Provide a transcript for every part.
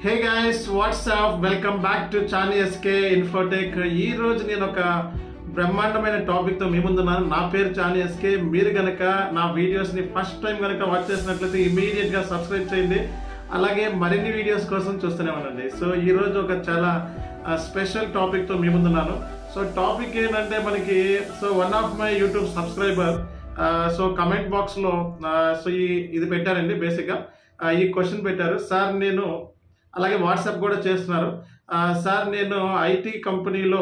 Hey guys what's up welcome back to చానీ SK Infotech. ఈ రోజు నేను ఒక బ్రహ్మాండమైన టాపిక్తో మీ ముందున్నాను. నా పేరు చానీ ఎస్కే. మీరు కనుక నా వీడియోస్ని ఫస్ట్ టైం కనుక వాచ్ చేసినట్లయితే ఇమీడియట్గా సబ్స్క్రైబ్ చేయండి. అలాగే మరిన్ని వీడియోస్ కోసం చూస్తూనే ఉండండి. సో ఈరోజు ఒక చాలా స్పెషల్ టాపిక్తో మీ ముందున్నాను. సో టాపిక్ ఏంటంటే మనకి one of my YouTube subscriber comment బాక్స్లో ఇది పెట్టారండి. బేసిక్గా ఈ క్వశ్చన్ పెట్టారు. సార్ నేను అలాగే వాట్సాప్ కూడా చేస్తున్నారు. సార్ నేను ఐటీ కంపెనీలో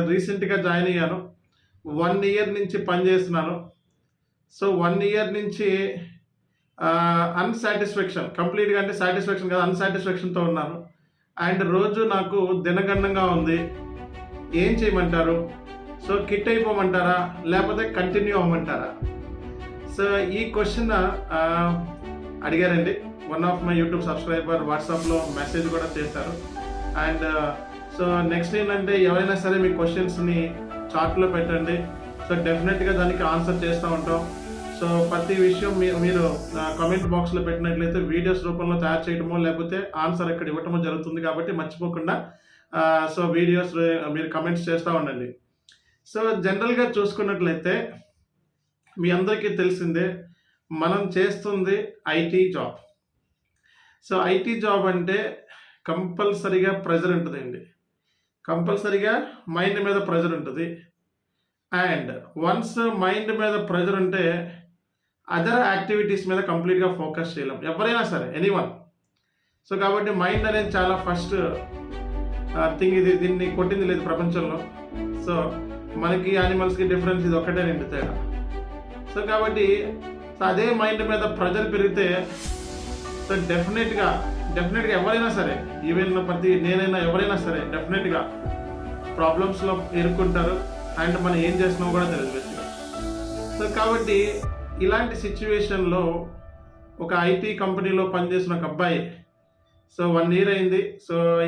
రీసెంట్గా జాయిన్ అయ్యాను. 1 ఇయర్ నుంచి పనిచేస్తున్నాను. 1 ఇయర్ నుంచి అన్సాటిస్ఫాక్షన్, కంప్లీట్గా అంటే సాటిస్ఫాక్షన్ కాదు, అన్సాటిస్ఫాక్షన్తో ఉన్నాను. అండ్ రోజు నాకు దినగణంగా ఉంది. ఏం చేయమంటారు? కిట్ అయిపోమంటారా లేకపోతే కంటిన్యూ అవ్వమంటారా? ఈ క్వశ్చన్ అడిగారండి. One of my YouTube subscriber వాట్సాప్లో మెసేజ్ కూడా చేశారు. అండ్ నెక్స్ట్ ఏంటంటే ఎవరైనా సరే మీ క్వశ్చన్స్ని చాట్లో పెట్టండి. డెఫినెట్గా దానికి ఆన్సర్ చేస్తూ ఉంటాం. ప్రతి విషయం మీరు కామెంట్ బాక్స్లో పెట్టినట్లయితే వీడియోస్ రూపంలో తయారు చేయడమో లేకపోతే ఆన్సర్ ఇక్కడ ఇవ్వటమో జరుగుతుంది. కాబట్టి మర్చిపోకుండా వీడియోస్ మీరు కమెంట్స్ చేస్తూ ఉండండి. జనరల్గా చూసుకున్నట్లయితే మీ అందరికీ తెలిసిందే, మనం చేస్తుంది ఐటీ జాబ్. ఐటీ జాబ్ అంటే కంపల్సరీగా ప్రెజర్ ఉంటుందండి. కంపల్సరీగా మైండ్ మీద ప్రెజర్ ఉంటుంది. అండ్ వన్స్ మైండ్ మీద ప్రెజర్ ఉంటే అదర్ యాక్టివిటీస్ మీద కంప్లీట్గా ఫోకస్ చేయలేం, ఎవరైనా సరే, ఎనీవన్. కాబట్టి మైండ్ అనేది చాలా ఫస్ట్ థింగ్. దీన్ని కొట్టింది లేదు ప్రపంచంలో. మనకి యానిమల్స్కి డిఫరెన్స్ ఇది ఒకటే, రెండు తేడా. కాబట్టి అదే మైండ్ మీద ప్రెజర్ పెరిగితే డెఫినెట్గా ఎవరైనా సరే, ఈవెన్ నేనైనా ఎవరైనా సరే డెఫినెట్గా ప్రాబ్లమ్స్లో ఇరుక్కుంటారు. అండ్ మనం ఏం చేస్తున్నామో కూడా తెలియదు. కాబట్టి ఇలాంటి సిచ్యువేషన్లో ఒక ఐటీ కంపెనీలో పనిచేసిన ఒక అబ్బాయి 1 ఇయర్ అయింది.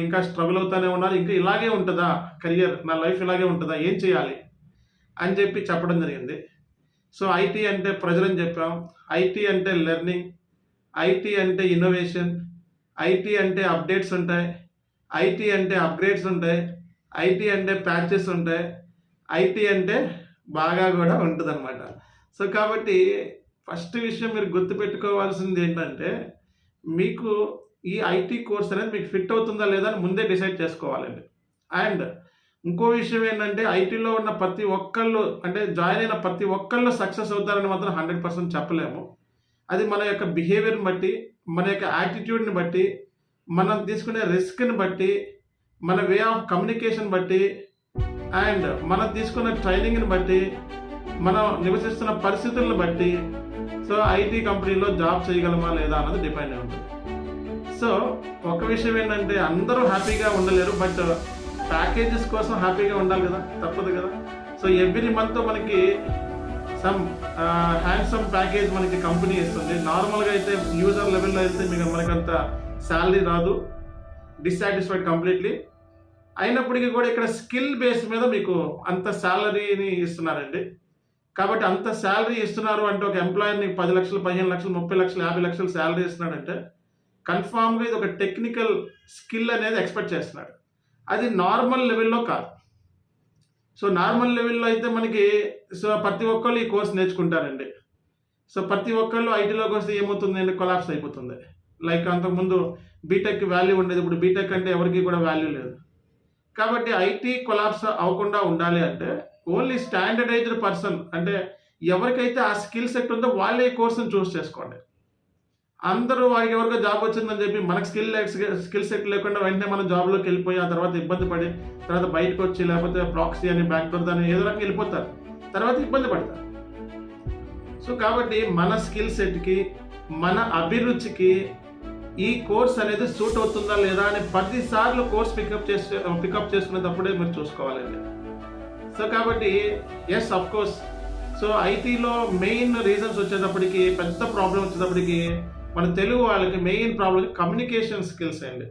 ఇంకా స్ట్రగుల్ అవుతానే ఉన్నారు. ఇంకా ఇలాగే ఉంటుందా కెరియర్, నా లైఫ్ ఇలాగే ఉంటుందా, ఏం చేయాలి అని చెప్పడం జరిగింది. ఐటీ అంటే ప్రెజర్ అని చెప్పాం. ఐటీ అంటే లెర్నింగ్, ఐటీ అంటే ఇన్నోవేషన్, ఐటీ అంటే అప్డేట్స్ ఉంటాయి, ఐటీ అంటే అప్గ్రేడ్స్ ఉంటాయి, ఐటీ అంటే ప్యాచెస్ ఉంటాయి, ఐటీ అంటే బాగా కూడా ఉంటుంది అనమాట. కాబట్టి ఫస్ట్ విషయం మీరు గుర్తుపెట్టుకోవాల్సింది ఏంటంటే, మీకు ఈ ఐటీ కోర్స్ అనేది మీకు ఫిట్ అవుతుందా లేదా అని ముందే డిసైడ్ చేసుకోవాలండి. అండ్ ఇంకో విషయం ఏంటంటే, ఐటీలో ఉన్న ప్రతి ఒక్కళ్ళు, అంటే జాయిన్ అయిన ప్రతి ఒక్కళ్ళు సక్సెస్ అవుతారని మాత్రం 100% చెప్పలేము. అది మన యొక్క బిహేవియర్ని బట్టి, మన యొక్క యాటిట్యూడ్ని బట్టి, మనం తీసుకునే రిస్క్ని బట్టి, మన వే ఆఫ్ కమ్యూనికేషన్ బట్టి, అండ్ మనం తీసుకున్న ట్రైనింగ్ని బట్టి, మనం నివసిస్తున్న పరిస్థితులను బట్టి ఐటీ కంపెనీలో జాబ్ చేయగలమా లేదా అన్నది డిపెండ్ అయి ఉంటుంది. ఒక విషయం ఏంటంటే, అందరూ హ్యాపీగా ఉండలేరు, బట్ ప్యాకేజెస్ కోసం హ్యాపీగా ఉండాలి కదా, తప్పదు కదా. ఎవ్రీ మంత్ మనకి సమ్ హ్యాండ్సమ్ ప్యాకేజ్ మనకి కంపెనీ ఇస్తుంది. నార్మల్గా అయితే యూజర్ లెవెల్లో అయితే మనకంత శాలరీ రాదు, డిస్సాటిస్ఫైడ్ కంప్లీట్లీ. అయినప్పటికీ కూడా ఇక్కడ స్కిల్ బేస్ మీద మీకు అంత శాలరీని ఇస్తున్నారండి. కాబట్టి అంత శాలరీ ఇస్తున్నారు అంటే, ఒక ఎంప్లాయర్ని 10 లక్షలు, 15 లక్షలు, 30 లక్షలు, 50 లక్షలు శాలరీ ఇస్తున్నాడంటే కన్ఫామ్గా ఇది ఒక టెక్నికల్ స్కిల్ అనేది ఎక్స్పెక్ట్ చేస్తున్నాడు. అది నార్మల్ లెవెల్లో కాదు. నార్మల్ లెవెల్లో అయితే మనకి ప్రతి ఒక్కళ్ళు ఈ కోర్స్ నేర్చుకుంటారండి. ప్రతి ఒక్కళ్ళు ఐటీలోకి వస్తే ఏమవుతుంది, కొలాప్స్ అయిపోతుంది. లైక్ అంతకుముందు బీటెక్ వాల్యూ ఉండేది, ఇప్పుడు బీటెక్ అంటే ఎవరికి కూడా వాల్యూ లేదు. కాబట్టి ఐటీ కొలాప్స్ అవ్వకుండా ఉండాలి అంటే ఓన్లీ స్టాండర్డైజ్డ్ పర్సన్, అంటే ఎవరికైతే ఆ స్కిల్ సెట్ ఉందో వాళ్ళే ఈ కోర్సును చూస్ చేసుకోండి. అందరూ వారికి ఎవరికో జాబ్ వచ్చిందని చెప్పి మనకు స్కిల్ సెట్ లేకుండా వెంటనే మనం జాబ్లోకి వెళ్ళిపోయి ఆ తర్వాత ఇబ్బంది పడి తర్వాత బయటకు వచ్చి లేకపోతే ప్రాక్సీ అని, బ్యాక్డోర్ అని ఏదో రకంగా వెళ్ళిపోతారు, తర్వాత ఇబ్బంది పడతారు. కాబట్టి మన స్కిల్ సెట్కి, మన అభిరుచికి ఈ కోర్స్ అనేది సూట్ అవుతుందా లేదా అని 10 సార్లు కోర్స్ పికప్ చేసుకునేటప్పుడే మీరు చూసుకోవాలండి. కాబట్టి ఎస్, అఫ్ కోర్స్. ఐటీలో మెయిన్ రీజన్స్ వచ్చేటప్పటికి, పెద్ద ప్రాబ్లం వచ్చేటప్పటికి మన తెలుగు వాళ్ళకి మెయిన్ ప్రాబ్లం కమ్యూనికేషన్ స్కిల్స్ అండి.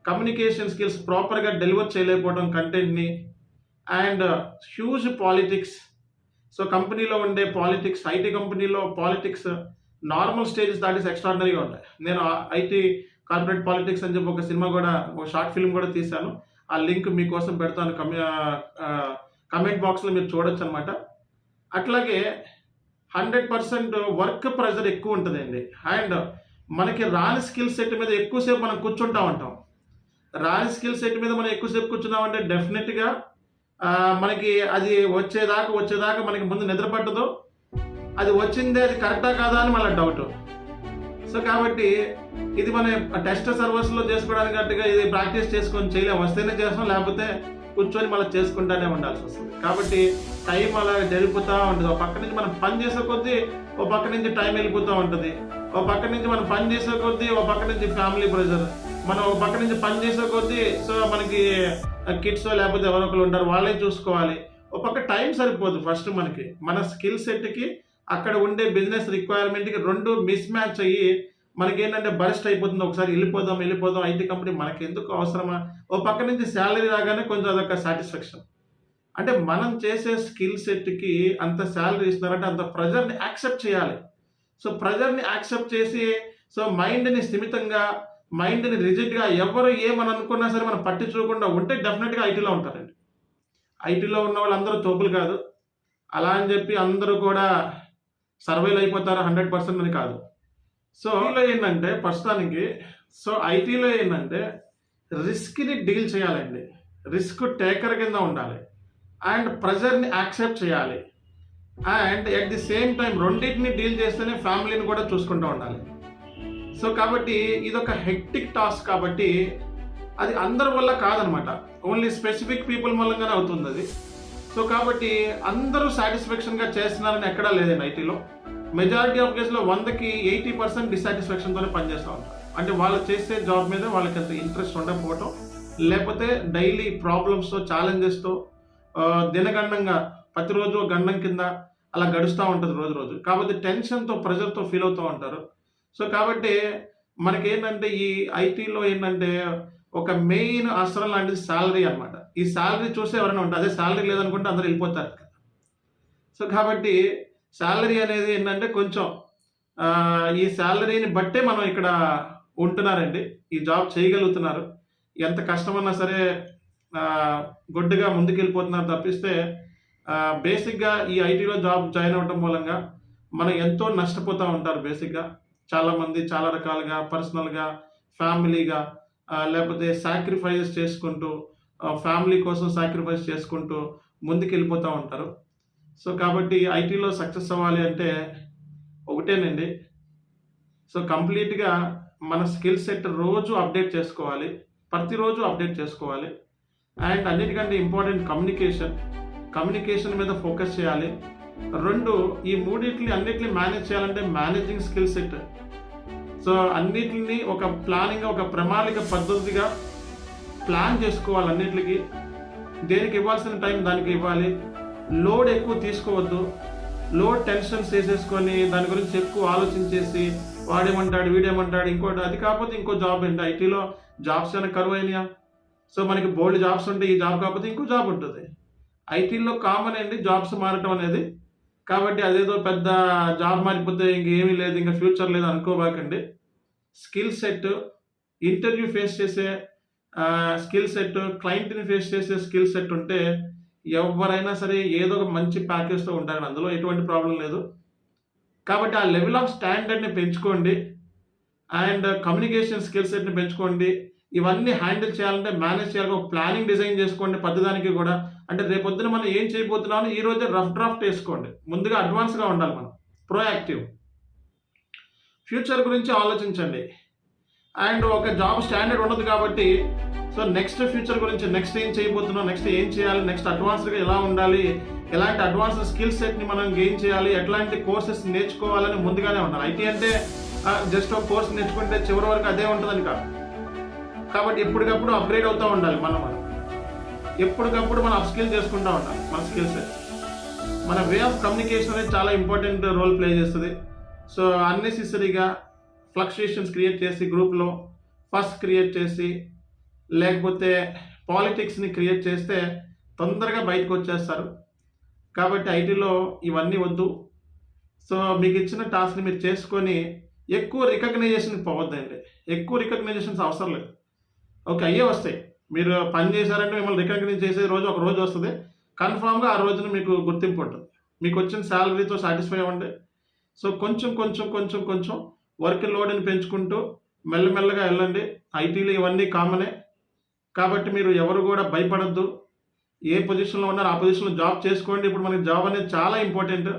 కమ్యూనికేషన్ స్కిల్స్ ప్రాపర్గా డెలివర్ చేయలేకపోవడం కంటెంట్ని, అండ్ హ్యూజ్ పాలిటిక్స్. కంపెనీలో ఉండే పాలిటిక్స్, ఐటీ కంపెనీలో పాలిటిక్స్ నార్మల్ స్టేజెస్ దాటి ఎక్స్ట్రాడినరీగా ఉంటాయి. నేను ఐటీ కార్పొరేట్ పాలిటిక్స్ అని చెప్పి ఒక సినిమా కూడా, ఒక షార్ట్ ఫిల్మ్ కూడా తీశాను. ఆ లింక్ మీకోసం పెడతాను కమెంట్ బాక్స్లో మీరు చూడొచ్చు అనమాట. అట్లాగే 100% వర్క్ ప్రెషర్ ఎక్కువ ఉంటుందండి. అండ్ మనకి రాని స్కిల్ సెట్ మీద ఎక్కువసేపు మనం కూర్చుంటా ఉంటాం. రాని స్కిల్ సెట్ మీద మనం ఎక్కువసేపు కూర్చున్నామంటే డెఫినెట్గా మనకి అది వచ్చేదాకా మనకి ముందు నిద్ర పట్టదు. అది వచ్చిందే, అది కరెక్టా కాదా అని మళ్ళీ డౌట్. సో కాబట్టి ఇది మన టెస్ట్ సర్వర్స్లో చేసుకోవడానికి గట్టిగా ఇది ప్రాక్టీస్ చేసుకొని చేయలేము. వస్తేనే చేస్తాం, లేకపోతే కూర్చొని మళ్ళీ చేసుకుంటానే ఉండాల్సి వస్తుంది. కాబట్టి టైం అలా జరిగిపోతూ ఉంటుంది. ఒక పక్క నుంచి మనం పని చేసే కొద్దీ ఒక పక్క నుంచి టైం వెళ్ళిపోతూ ఉంటుంది. ఒక పక్క నుంచి మనం పని చేసే కొద్దీ ఒక పక్క నుంచి ఫ్యామిలీ ప్రెషర్. మనం ఒక పక్క నుంచి పని చేసే కొద్దీ సో మనకి కిడ్స్ లేకపోతే ఎవరో ఒకరు ఉంటారు, వాళ్ళే చూసుకోవాలి. ఒక పక్క టైం సరిపోదు. ఫస్ట్ మనకి మన స్కిల్ సెట్కి అక్కడ ఉండే బిజినెస్ రిక్వైర్మెంట్కి రెండు మిస్ మ్యాచ్ అయ్యి మనకేంటంటే బరస్ట్ అయిపోతుంది. ఒకసారి వెళ్ళిపోదాం ఐటీ కంపెనీ మనకి ఎందుకు అవసరమా. ఓ పక్క నుంచి శాలరీ రాగానే కొంచెం అదొక సాటిస్ఫాక్షన్. అంటే మనం చేసే స్కిల్ సెట్కి అంత శాలరీ ఇస్తున్నారంటే అంత ప్రెజర్ని యాక్సెప్ట్ చేయాలి. సో ప్రెజర్ని యాక్సెప్ట్ చేసి సో మైండ్ని స్థిమితంగా, మైండ్ని రిజిడ్గా, ఎవరు ఏమని అనుకున్నా సరే మనం పట్టించుకోకుండా ఉంటే డెఫినెట్గా ఐటీలో ఉంటారండి. ఐటీలో ఉన్న వాళ్ళందరూ తోపులు కాదు. అలా అని చెప్పి అందరూ కూడా సర్వైవ్ అయిపోతారు 100% అని కాదు. సో ఐటీలో ఏంటంటే ప్రస్తుతానికి ఐటీలో ఏంటంటే రిస్క్ని డీల్ చేయాలండి. రిస్క్ టేకర్ కింద ఉండాలి అండ్ ప్రెజర్ని యాక్సెప్ట్ చేయాలి. And at the same time రెండింటిని డీల్ చేస్తేనే ఫ్యామిలీని కూడా చూసుకుంటూ ఉండాలి. సో కాబట్టి ఇదొక హెక్టిక్ టాస్క్. కాబట్టి అది అందరి వల్ల కాదనమాట, ఓన్లీ స్పెసిఫిక్ పీపుల్ మూలంగానే అవుతుంది అది. సో కాబట్టి అందరూ సాటిస్ఫాక్షన్గా చేస్తున్నారని ఎక్కడా లేదండి ఐటీలో. మెజారిటీ ఆఫ్ కేసులో 100కి 80% డిసాటిస్ఫాక్షన్తోనే పనిచేస్తూ ఉంటారు. అంటే వాళ్ళు చేసే జాబ్ మీద వాళ్ళకి అంత ఇంట్రెస్ట్ ఉండకపోవటం, లేకపోతే డైలీ ప్రాబ్లమ్స్తో, ఛాలెంజెస్తో దినగండంగా ప్రతిరోజు గండం కింద అలా గడుస్తూ ఉంటుంది రోజు. కాబట్టి టెన్షన్తో, ప్రెషర్తో ఫీల్ అవుతూ ఉంటారు. సో కాబట్టి మనకేంటంటే ఈ ఐటీలో ఏంటంటే ఒక మెయిన్ అస్త్రం లాంటిది శాలరీ అనమాట. ఈ శాలరీ చూస్తే ఎవరైనా ఉంటారు, అదే శాలరీ లేదనుకుంటే అందరూ వెళ్ళిపోతారు. సో కాబట్టి శాలరీ అనేది ఏంటంటే కొంచెం ఈ శాలరీని బట్టే మనం ఇక్కడ ఉంటున్నారండి, ఈ జాబ్ చేయగలుగుతున్నారు. ఎంత కష్టమన్నా సరే గొడ్డుగా ముందుకెళ్ళిపోతున్నారు తప్పిస్తే బేసిక్గా ఈ ఐటీలో జాబ్ జాయిన్ అవ్వటం మూలంగా మనం ఎంతో నష్టపోతూ ఉంటారు. బేసిక్గా చాలామంది చాలా రకాలుగా పర్సనల్గా, ఫ్యామిలీగా, లేకపోతే సాక్రిఫైజెస్ చేసుకుంటూ, ఫ్యామిలీ కోసం సాక్రిఫైస్ చేసుకుంటూ ముందుకెళ్ళిపోతూ ఉంటారు. సో కాబట్టి ఐటీలో సక్సెస్ అవ్వాలి అంటే ఒకటేనండి, సో కంప్లీట్గా మన స్కిల్ సెట్ రోజు అప్డేట్ చేసుకోవాలి, ప్రతిరోజు అప్డేట్ చేసుకోవాలి. అండ్ అన్నిటికంటే ఇంపార్టెంట్ కమ్యూనికేషన్ మీద ఫోకస్ చేయాలి. ఈ అన్నిటిని మేనేజ్ చేయాలంటే మేనేజింగ్ స్కిల్ సెట్. సో అన్నిటిని ఒక ప్లానింగ్గా, ఒక ప్రణాళిక పద్ధతిగా ప్లాన్ చేసుకోవాలి. అన్నిటికి దేనికి ఇవ్వాల్సిన టైం దానికి ఇవ్వాలి. లోడ్ ఎక్కువ తీసుకోవద్దు. లోడ్ టెన్షన్స్ వేసేసుకొని దాని గురించి ఎక్కువ ఆలోచించేసి వాడేమంటాడు, వీడేమంటాడు, ఇంకోటి అది కాకపోతే ఇంకో జాబ్ ఏంటి ఐటీలో జాబ్స్ ఏమైనా కరువు అయినాయా. సో మనకి బోల్డ్ జాబ్స్ ఉంటాయి, ఈ జాబ్ కాకపోతే ఇంకో జాబ్ ఉంటుంది. ఐటీలో కామన్ అండి జాబ్స్ మారటం అనేది. కాబట్టి అదేదో పెద్ద జాబ్ మారిపోతే ఇంకేమీ లేదు, ఇంకా ఫ్యూచర్ లేదు అనుకోబాకండి. స్కిల్ సెట్, ఇంటర్వ్యూ ఫేస్ చేసే స్కిల్ సెట్, క్లయింట్ని ఫేస్ చేసే స్కిల్ సెట్ ఉంటే ఎవరైనా సరే ఏదో ఒక మంచి ప్యాకేజ్తో ఉంటారు, అందులో ఎటువంటి ప్రాబ్లం లేదు. కాబట్టి ఆ లెవెల్ ఆఫ్ స్టాండర్డ్ని పెంచుకోండి అండ్ కమ్యూనికేషన్ స్కిల్ సెట్ని పెంచుకోండి. ఇవన్నీ హ్యాండిల్ చేయాలంటే మేనేజ్ చేయాలి, ఒక ప్లానింగ్ డిజైన్ చేసుకోండి ప్రతిదానికి కూడా. అంటే రేపొద్దున మనం ఏం చేయబోతున్నామో ఈ రోజే రఫ్ డ్రాఫ్ట్ వేసుకోండి. ముందుగా అడ్వాన్స్గా ఉండాలి, మనం ప్రోయాక్టివ్. ఫ్యూచర్ గురించి ఆలోచించండి. అండ్ ఒక జాబ్ స్టాండర్డ్ ఉండదు కాబట్టి సో నెక్స్ట్ ఫ్యూచర్ గురించి, నెక్స్ట్ ఏం చేయబోతున్నాం, నెక్స్ట్ ఏం చేయాలి, నెక్స్ట్ అడ్వాన్స్డ్గా ఎలా ఉండాలి, ఎలాంటి అడ్వాన్స్ స్కిల్ సెట్ని మనం గెయిన్ చేయాలి, ఎట్లాంటి కోర్సెస్ నేర్చుకోవాలని ముందుగానే ఉండాలి. ఐటీ అంటే జస్ట్ ఒక కోర్స్ నేర్చుకుంటే చివరి వరకు అదే ఉంటుందని కాదు. కాబట్టి ఎప్పటికప్పుడు అప్గ్రేడ్ అవుతూ ఉండాలి. మనం ఎప్పటికప్పుడు మనం అప్స్కిల్ చేసుకుంటూ ఉండాలి. మన స్కిల్ సెట్, మన వే ఆఫ్ కమ్యూనికేషన్ అనేది చాలా ఇంపార్టెంట్ రోల్ ప్లే చేస్తుంది. సో అన్నెసెసరీగా ఫ్లక్చుయేషన్స్ క్రియేట్ చేసి, గ్రూప్లో ఫస్ట్ క్రియేట్ చేసి, లేకపోతే పాలిటిక్స్ని క్రియేట్ చేస్తే తొందరగా బయటకు వచ్చేస్తారు. కాబట్టి ఐటీలో ఇవన్నీ వద్దు. సో మీకు ఇచ్చిన టాస్క్ని మీరు చేసుకొని ఎక్కువ రికగ్నైజేషన్కి పోవద్దండి. ఎక్కువ రికగ్నైజేషన్స్ అవసరం లేదు. ఓకే, అయ్యే వస్తాయి. మీరు పని చేశారంటే మిమ్మల్ని రికగ్నైజ్ చేసే రోజు ఒక రోజు వస్తుంది. కన్ఫామ్‌గా ఆ రోజున మీకు గుర్తింపు ఉంటుంది. మీకు వచ్చిన సాలరీతో సాటిస్ఫై అవ్వండి. సో కొంచెం కొంచెం కొంచెం కొంచెం వర్క్ లోడ్‌ని పెంచుకుంటూ మెల్లమెల్లగా వెళ్ళండి. ఐటీలో ఇవన్నీ కామనే. కాబట్టి మీరు ఎవరు కూడా భయపడొద్దు. ఏ పొజిషన్‌లో ఉన్నారో ఆ పొజిషన్‌లో జాబ్ చేసుకోండి. ఇప్పుడు మనకి జాబ్ అనేది చాలా ఇంపార్టెంట్.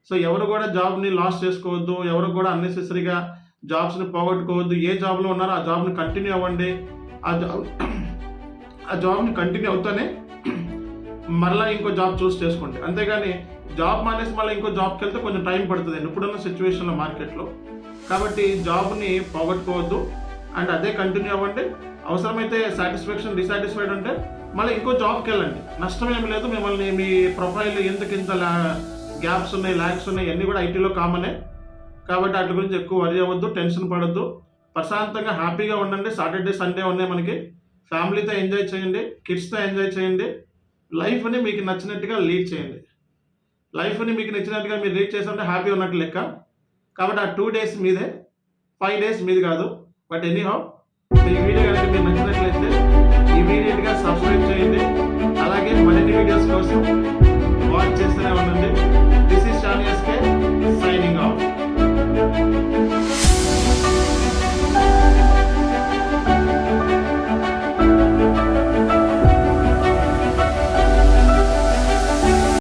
సో ఎవరు కూడా జాబ్‌ని లాస్ చేసుకోవద్దు. ఎవరు కూడా అన్నెసెసరీగా జాబ్స్‌ని పోగొట్టుకోవద్దు. ఏ జాబ్‌లో ఉన్నారో ఆ జాబ్‌ని కంటిన్యూ అవ్వండి. ఆ జాబ్ ఆ జాబ్‌ని కంటిన్యూ అవుతూనే మరలా ఇంకో జాబ్ చూస్ చేసుకోండి. అంతేగాని జాబ్ మానేసి మళ్ళీ ఇంకో జాబ్‌కెళ్తే కొంచెం టైం పడుతుందండి ఇప్పుడున్న సిట్యుయేషన్‌లో మార్కెట్‌లో. కాబట్టి జాబ్‌ని పోగొట్టుకోవద్దు అండ్ అదే కంటిన్యూ అవ్వండి. అవసరమైతే సాటిస్ఫాక్షన్, డిసాటిస్ఫైడ్ ఉంటే మళ్ళీ ఇంకో జాబ్‌కెళ్ళండి. నష్టం ఏమి లేదు. మిమ్మల్ని మీ ప్రొఫైల్ ఎందుకింత గ్యాప్స్ ఉన్నాయి, ల్యాగ్స్ ఉన్నాయి, ఇవన్నీ కూడా ఐటీలో కామనే. కాబట్టి వాటి గురించి ఎక్కువ వరీ అవ్వద్దు, టెన్షన్ పడొద్దు. ప్రశాంతంగా హ్యాపీగా ఉండండి. సాటర్డే, సండే ఉన్నాయి మనకి. ఫ్యామిలీతో ఎంజాయ్ చేయండి, కిడ్స్‌తో ఎంజాయ్ చేయండి. లైఫ్‌ని మీకు నచ్చినట్టుగా లీడ్ చేయండి. లైఫ్‌ని మీకు నచ్చినట్టుగా మీరు లీడ్ చేస్తుంటే హ్యాపీ ఉన్నట్టు లెక్క. కాబట్టి ఆ 2 డేస్ మీదే, 5 డేస్ మీది కాదు. బట్ ఎనీహౌ ఈ వీడియో కనుక మీకు నచ్చినట్లయితే ఇమీడియట్‌గా సబ్స్క్రైబ్ చేయండి. అలాగే మరిన్ని వీడియోస్ కోసం వాచ్ చేస్తూనే ఉండండి. This is Chanu SK signing of.